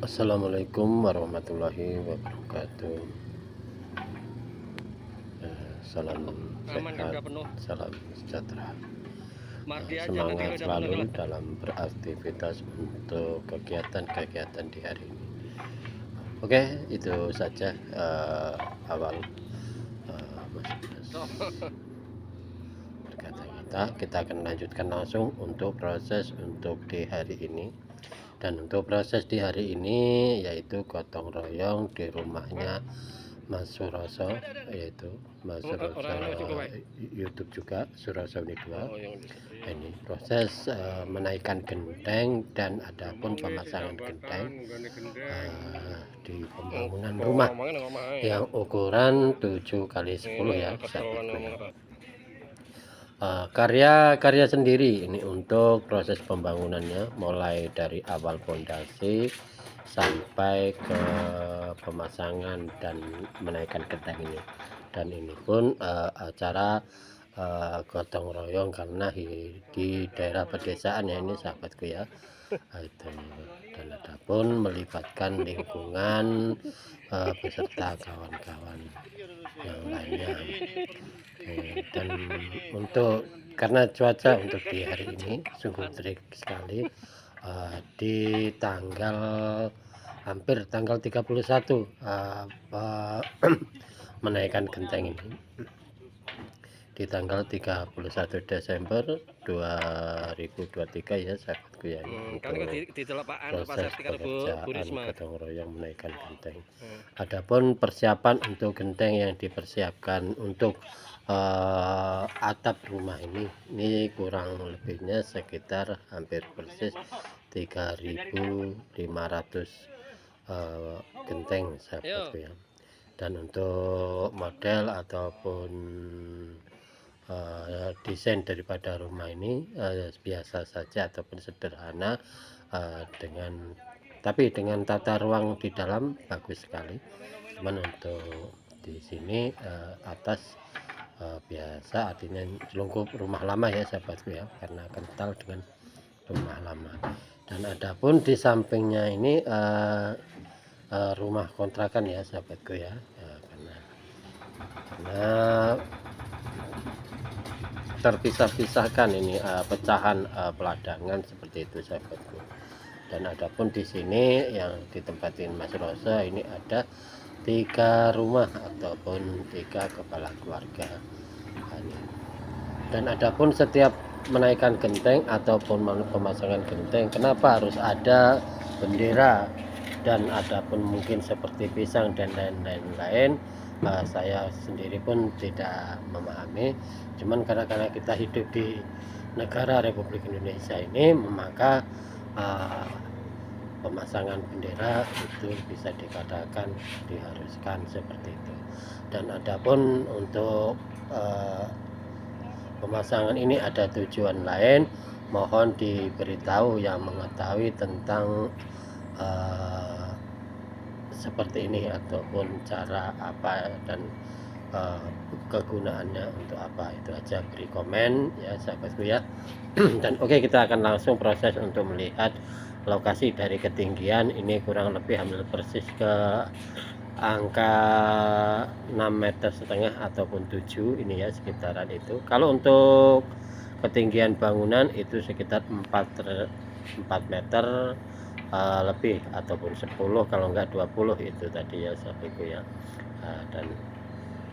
Assalamualaikum warahmatullahi wabarakatuh. Salam Aman kan, sehat, udah penuh. salam sejahtera. Mardi aja nanti Semangat kalau udah penuh selalu lah. dalam beraktivitas untuk kegiatan-kegiatan di hari ini. Oke, itu saja awal berkata kita akan lanjutkan langsung untuk proses untuk di hari ini. Dan untuk proses di hari ini yaitu gotong royong di rumahnya Mas Suroso, yaitu Mas Suroso YouTube juga Suroso ini dua. Ini proses menaikkan genteng dan adapun pemasangan genteng di pembangunan rumah yang ukuran 7x10 ya sahabatku ya. Karya sendiri ini untuk proses pembangunannya mulai dari awal fondasi sampai ke pemasangan dan menaikkan genteng ini. Dan ini pun acara gotong royong karena di daerah pedesaan ya ini sahabatku ya. Itu dan adapun melibatkan lingkungan beserta kawan-kawan yang lainnya. Dan untuk karena cuaca untuk di hari ini sungguh terik sekali, di tanggal hampir tanggal 31 menaikkan genteng ini di tanggal 31 Desember 2023 ya sahabatku ya. Proses pekerjaan gotong royong menaikkan genteng. Adapun persiapan untuk genteng yang dipersiapkan untuk atap rumah ini kurang lebihnya sekitar hampir persis 3.500 genteng sahabatku ya. Dan untuk model ataupun desain daripada rumah ini biasa saja ataupun sederhana, tapi dengan tata ruang di dalam bagus sekali. Cuman untuk di sini atas biasa artinya selungkup rumah lama ya sahabatku ya, karena kental dengan rumah lama. Dan adapun di sampingnya ini rumah kontrakan ya sahabatku ya, karena terpisah-pisahkan ini pecahan peladangan seperti itu sahabatku. Dan adapun di sini yang ditempatin Mas Rosa ini ada 3 rumah ataupun 3 kepala keluarga. Dan adapun setiap menaikkan genteng ataupun pemasangan genteng, kenapa harus ada bendera dan adapun mungkin seperti pisang dan lain-lain, saya sendiri pun tidak memahami. Cuman karena kita hidup di negara Republik Indonesia ini, maka pemasangan bendera itu bisa dikatakan diharuskan seperti itu. Dan adapun untuk pemasangan ini ada tujuan lain, mohon diberitahu yang mengetahui tentang seperti ini ataupun cara apa dan kegunaannya untuk apa, itu aja, beri komen ya sahabatku ya. Dan oke, kita akan langsung proses untuk melihat lokasi dari ketinggian ini kurang lebih hampir persis ke angka 6,5 meter ataupun 7 ini ya sekitaran itu. Kalau untuk ketinggian bangunan itu sekitar 4 meter lebih ataupun 10 kalau enggak 20 itu tadi ya sahabatku ya. Dan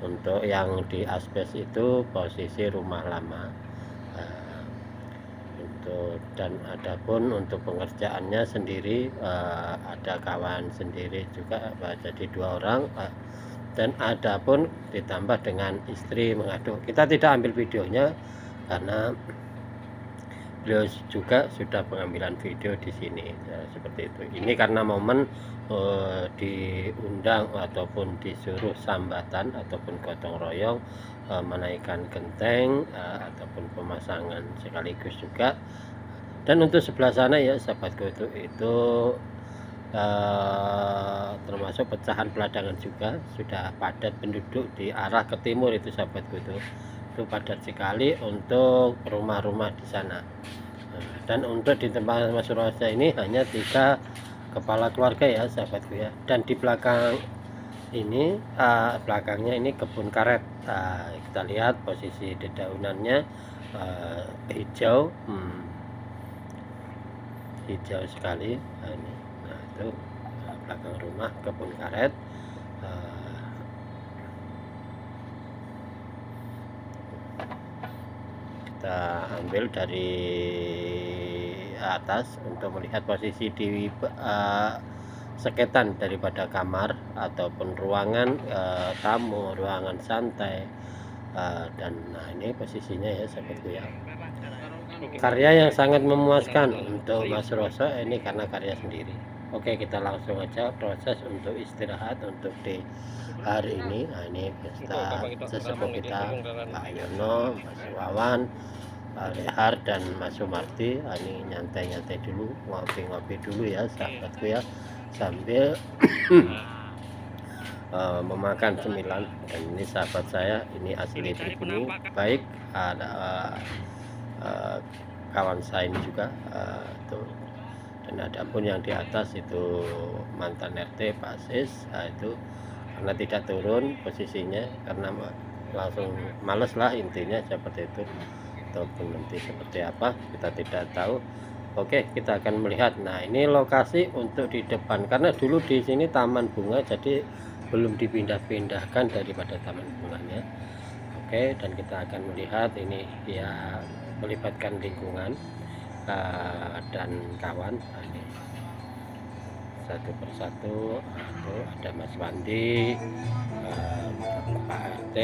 untuk yang di asbes itu posisi rumah lama. Dan adapun untuk pengerjaannya sendiri ada kawan sendiri juga, jadi 2 orang, dan adapun ditambah dengan istri mengaduk. Kita tidak ambil videonya karena beliau juga sudah pengambilan video di sini ya, seperti itu. Ini karena momen diundang ataupun disuruh sambatan ataupun gotong royong menaikkan genteng ataupun pemasangan sekaligus juga. Dan untuk sebelah sana ya sahabatku itu termasuk pecahan peladangan juga, sudah padat penduduk di arah ke timur itu sahabatku, itu padat sekali untuk rumah-rumah di sana. Dan untuk di tempat Mas Rosa ini hanya 3 kepala keluarga ya sahabatku ya. Dan di belakang ini belakangnya ini kebun karet. Kita lihat posisi dedaunannya hijau, hijau sekali. Ini itu belakang rumah kebun karet. Kita ambil dari atas untuk melihat posisi di seketan daripada kamar ataupun ruangan tamu, ruangan santai, dan nah ini posisinya ya sahabatku ya. Karya yang sangat memuaskan untuk Mas Roso ini karena karya sendiri. Oke, kita langsung aja proses untuk istirahat untuk di hari ini. Nah ini kita sesepuh kita Pak Yono, Mas Wawan, Pak Lehar dan Mas Sumarti. Ini nyantai-nyantai dulu, ngopi-ngopi dulu ya sahabatku ya, sambil memakan cemilan. Dan ini sahabat saya, ini asli Tribunu baik, ada kawan saya ini juga tuh. Dan ada pun yang di atas itu mantan RT Pak Sis, itu karena tidak turun posisinya karena langsung males lah intinya seperti itu, ataupun nanti seperti apa kita tidak tahu. Oke, kita akan melihat. Nah ini lokasi untuk di depan, karena dulu di sini taman bunga, jadi belum dipindah-pindahkan daripada taman bunganya. Oke, dan kita akan melihat ini ya, melibatkan lingkungan dan kawan. Ini satu persatu, ada Mas Wandi, Pak RT,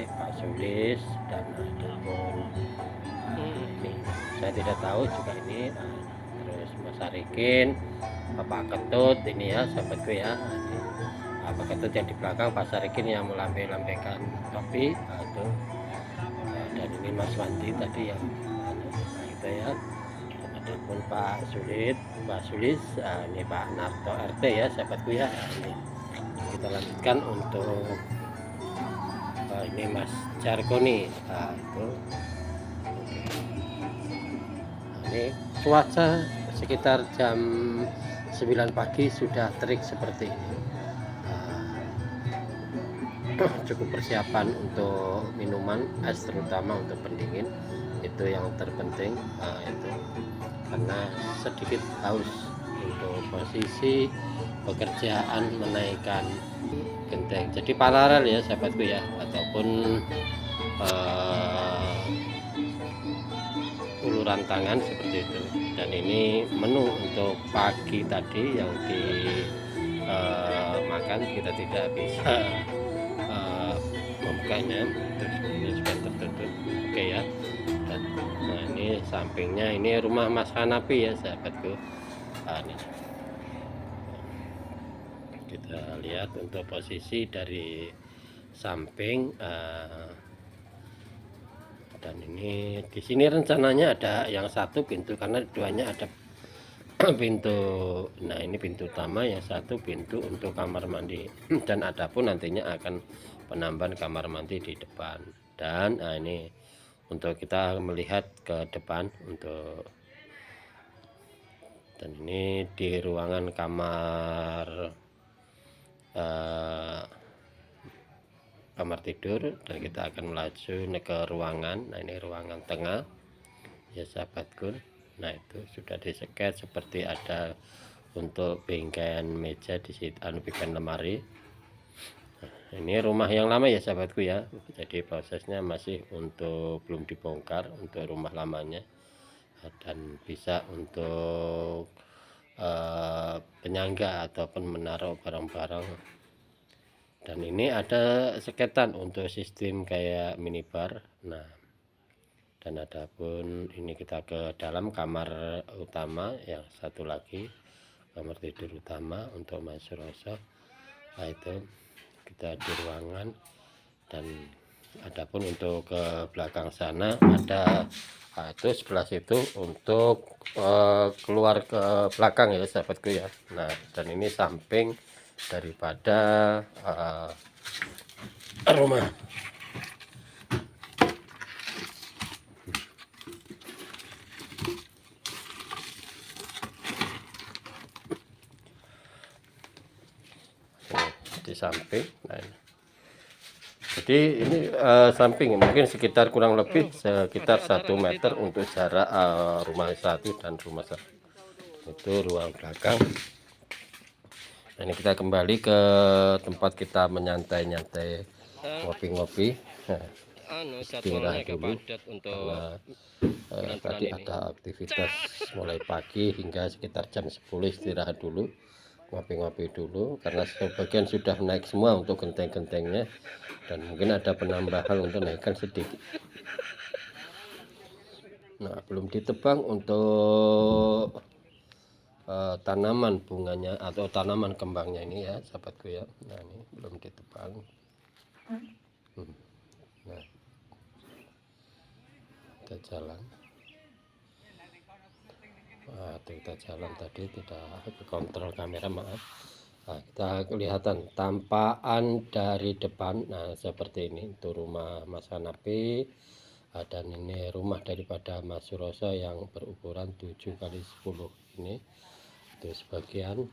Pak Sulis, dan ada pun ini saya tidak tahu juga ini, terus Mas Arikin, Pak Ketut ini ya sahabatku ya. Ini Pak Ketut yang di belakang, Pak Sarikin yang melambaikan topi itu, dan ini Mas Wandi tadi yang itu ya. Adapun Pak Sulis, ini Pak Narto RT ya sahabatku ya. Ini kita lanjutkan untuk ini Mas Jarkoni, itu. Ini cuaca sekitar jam 9 pagi sudah terik seperti ini. Cukup persiapan untuk minuman es, terutama untuk pendingin, itu yang terpenting. Itu karena sedikit haus untuk posisi pekerjaan menaikkan genteng, jadi paralel ya sahabatku ya, ataupun uluran tangan seperti itu. Dan ini menu untuk pagi tadi yang dimakan, kita tidak bisa membukanya, terus ini sudah tertutup. Oke ya. Dan nah ini sampingnya ini rumah Mas Hanapi ya sahabatku. Ini kita lihat untuk posisi dari samping. Dan ini di sini rencananya ada yang satu pintu, karena duanya ada pintu. Nah ini pintu utama, yang satu pintu untuk kamar mandi. Dan adapun nantinya akan penambahan kamar mandi di depan. Dan ini untuk kita melihat ke depan untuk, dan ini di ruangan kamar kamar tidur, dan kita akan melaju ke ruangan. Nah ini ruangan tengah ya sahabatku. Nah itu sudah diseket seperti ada untuk bingkai meja di situ, bingkai lemari. Nah, ini rumah yang lama ya sahabatku ya, jadi prosesnya masih untuk belum dibongkar untuk rumah lamanya, dan bisa untuk penyangga ataupun menaruh barang-barang. Dan ini ada seketan untuk sistem kayak minibar. Nah, dan adapun ini kita ke dalam kamar utama, yang satu lagi kamar tidur utama untuk Mas Roso. Nah itu kita di ruangan. Dan adapun untuk ke belakang sana ada itu sebelah situ untuk keluar ke belakang ya sahabatku ya. Nah dan ini samping daripada rumah. di samping. Nah, jadi ini samping mungkin sekitar kurang lebih sekitar 1 meter untuk jarak rumah satu dan rumah satu. Itu ruang belakang. Nah, ini kita kembali ke tempat kita menyantai-nyantai, ngopi-ngopi. Nah, istirahat Jadwalnya agak dulu padat untuk karena bulan-bulan tadi ini. ada aktivitas mulai pagi hingga sekitar jam 10 istirahat dulu, ngopi-ngopi dulu karena sebagian sudah naik semua untuk genteng-gentengnya dan mungkin ada penambahan untuk naikkan sedikit. Nah, belum ditebang untuk tanaman bunganya atau tanaman kembangnya ini ya sahabatku ya. Nah, ini belum ditebang. Nah, kita jalan. Kita jalan tadi tidak kontrol kamera, maaf. Nah, kita kelihatan tampakan dari depan. Nah, seperti ini itu rumah Mas Hanapi, dan ini rumah daripada Mas Suroso yang berukuran 7x10 ini. Itu sebagian.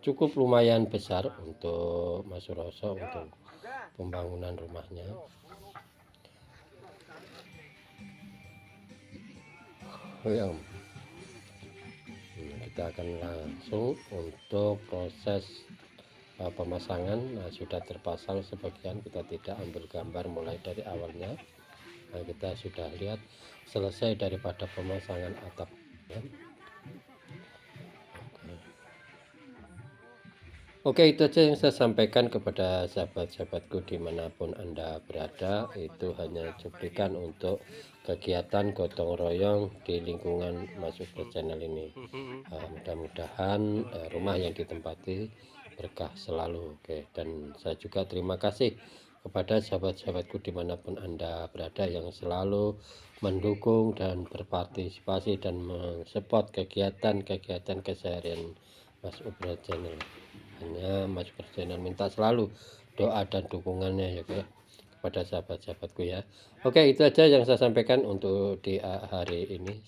Cukup lumayan besar untuk Mas Suroso untuk pembangunan rumahnya. Kita akan langsung untuk proses pemasangan. Nah, sudah terpasang sebagian, kita tidak ambil gambar mulai dari awalnya. Nah, kita sudah lihat selesai daripada pemasangan atap. Oke, itu aja yang saya sampaikan kepada sahabat-sahabatku dimanapun Anda berada. Itu hanya cuplikan untuk kegiatan gotong royong di lingkungan Mas Ubro Channel ini. Mudah-mudahan rumah yang ditempati berkah selalu. Oke, dan saya juga terima kasih kepada sahabat-sahabatku dimanapun Anda berada yang selalu mendukung dan berpartisipasi dan mensupport kegiatan-kegiatan keseharian Mas Ubro Channel. Hanya Mas Ubro Channel minta selalu doa dan dukungannya ya kepada sahabat-sahabatku ya. Oke, itu aja yang saya sampaikan untuk di hari ini.